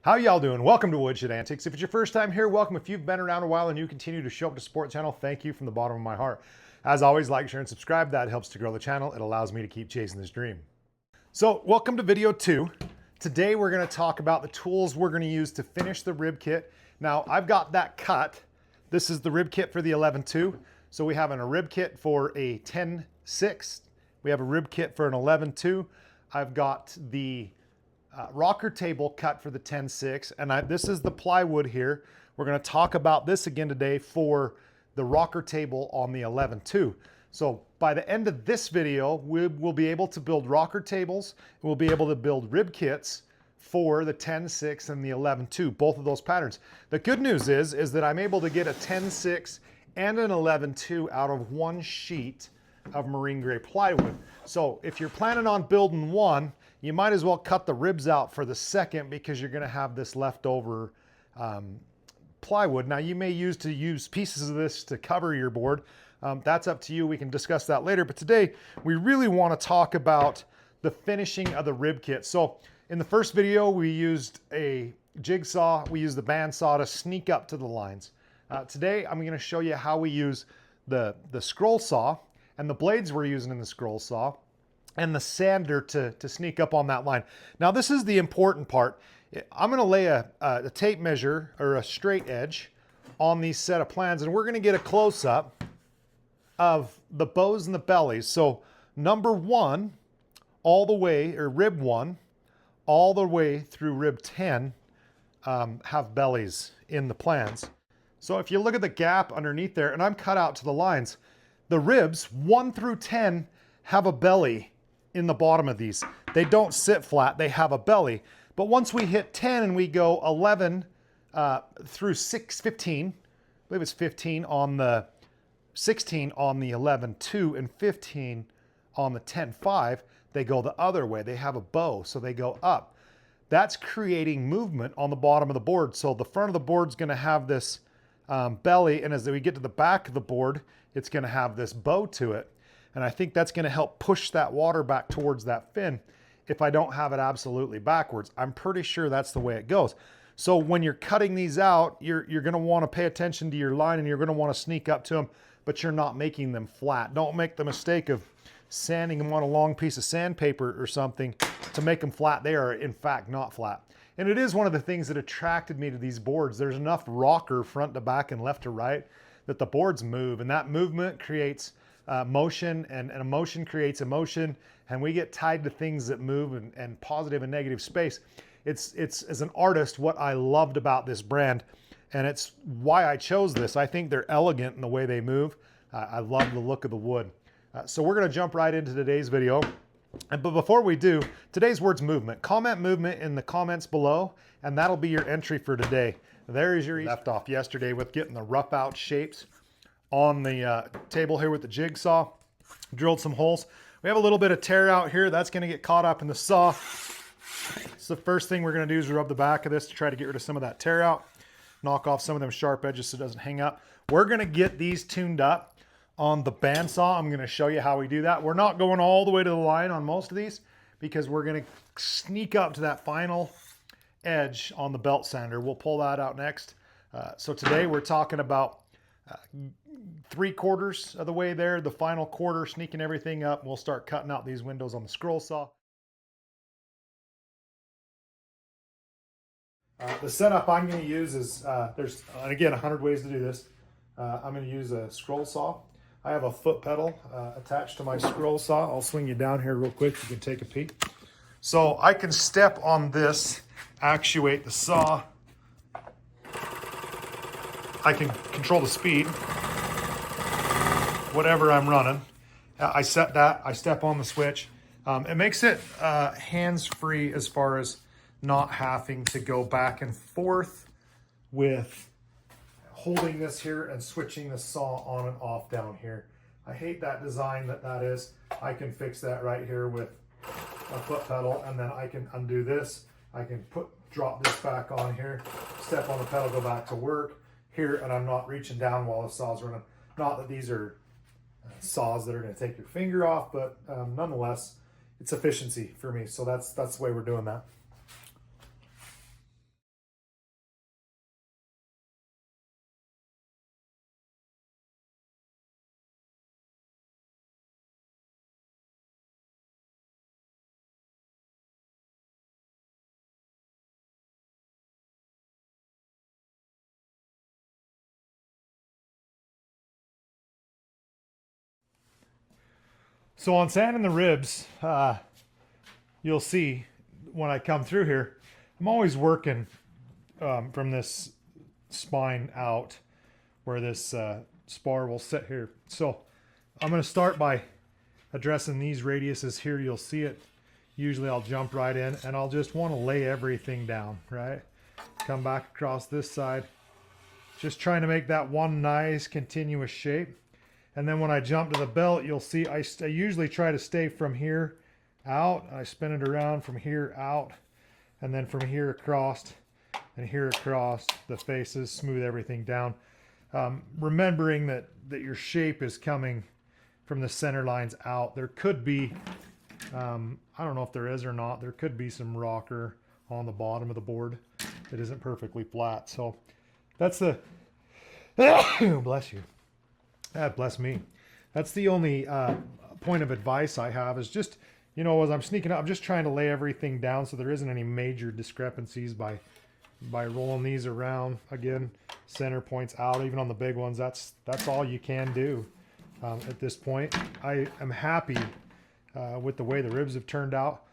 How y'all doing? Welcome to Woodshed Antics. If it's your first time here, welcome. If you've been around a while and you continue to show up to support the channel, thank you from the bottom of my heart. As always, like, share, and subscribe. That helps to grow the channel. It allows me to keep chasing this dream. So welcome to video 2. Today we're going to talk about the tools we're going to use to finish the rib kit. Now I've got that cut. This is the rib kit for the 11.2. So we have a rib kit for a 10.6. We have a rib kit for an 11.2. I've got the rocker table cut for the 10.6, and this is the plywood here. We're going to talk about this again today for the rocker table on the 11.2. So by the end of this video, we'll be able to build rocker tables. We'll be able to build rib kits for the 10.6 and the 11.2, both of those patterns. The good news is that I'm able to get a 10.6 and an 11.2 out of one sheet of marine gray plywood. So if you're planning on building one, you might as well cut the ribs out for the second, because you're going to have this leftover plywood. Now you may use pieces of this to cover your board. That's up to you. We can discuss that later. But today we really want to talk about the finishing of the rib kit. So in the first video, we used a jigsaw. We used the bandsaw to sneak up to the lines. Today I'm going to show you how we use the scroll saw and the blades we're using in the scroll saw and the sander to sneak up on that line. Now this is the important part. I'm going to lay a tape measure or a straight edge on these set of plans, and we're going to get a close-up of the bows and the bellies. So number 1 all the way, or rib 1 all the way through rib 10 have bellies in the plans. So if you look at the gap underneath there, and I'm cut out to the lines, the ribs 1 through 10 have a belly in the bottom of these. They don't sit flat, they have a belly. But once we hit 10 and we go 11 through 15, I believe it's 15 on the 16 on the 11.2 and 15 on the 10.5, they go the other way. They have a bow, so they go up. That's creating movement on the bottom of the board. So the front of the board's gonna have this belly, and as we get to the back of the board, it's gonna have this bow to it. And I think that's going to help push that water back towards that fin if I don't have it absolutely backwards. I'm pretty sure that's the way it goes. So when you're cutting these out, you're going to want to pay attention to your line, and you're going to want to sneak up to them, but you're not making them flat. Don't make the mistake of sanding them on a long piece of sandpaper or something to make them flat. They are in fact not flat. And it is one of the things that attracted me to these boards. There's enough rocker front to back and left to right that the boards move, and that movement creates motion, and emotion creates emotion, and we get tied to things that move, and positive and negative space. It's as an artist what I loved about this brand, and it's why I chose this. I think they're elegant in the way they move. I love the look of the wood. So we're going to jump right into today's video. But before we do, today's word's movement. Comment movement in the comments below, and that'll be your entry for today. There is your left off yesterday with getting the rough out shapes on the table here with the jigsaw. Drilled some holes. We have a little bit of tear out here. That's going to get caught up in the saw. So the first thing we're going to do is rub the back of this to try to get rid of some of that tear out. Knock off some of them sharp edges so it doesn't hang up. We're going to get these tuned up on the bandsaw. I'm going to show you how we do that. We're not going all the way to the line on most of these, because we're going to sneak up to that final edge on the belt sander. We'll pull that out next. So today we're talking about 3/4 of the way there, the final quarter, sneaking everything up. We'll start cutting out these windows on the scroll saw. The setup I'm going to use is, there's, and again, 100 ways to do this. I'm going to use a scroll saw. I have a foot pedal attached to my scroll saw. I'll swing you down here real quick. You can take a peek. So I can step on this, actuate the saw. I can control the speed, whatever I'm running. I set that, I step on the switch. It makes it hands-free as far as not having to go back and forth with holding this here and switching the saw on and off down here. I hate that design that is. I can fix that right here with a foot pedal, and then I can undo this. I can drop this back on here, step on the pedal, go back to work here, and I'm not reaching down while the saw's running. Not that these are saws that are going to take your finger off, but nonetheless, it's efficiency for me. So that's the way we're doing that. So on sanding the ribs, you'll see when I come through here, I'm always working from this spine out where this spar will sit here. So I'm going to start by addressing these radiuses here. You'll see it. Usually I'll jump right in and I'll just want to lay everything down, right? Come back across this side. Just trying to make that one nice continuous shape. And then when I jump to the belt, you'll see I usually try to stay from here out. I spin it around from here out, and then from here across and here across the faces, smooth everything down. Remembering that your shape is coming from the center lines out. There could be, I don't know if there is or not, there could be some rocker on the bottom of the board that isn't perfectly flat. So that's the, bless you. Bless me. That's the only point of advice I have is just, you know, as I'm sneaking up, I'm just trying to lay everything down so there isn't any major discrepancies by rolling these around. Again, center points out, even on the big ones. That's all you can do at this point. I am happy with the way the ribs have turned out.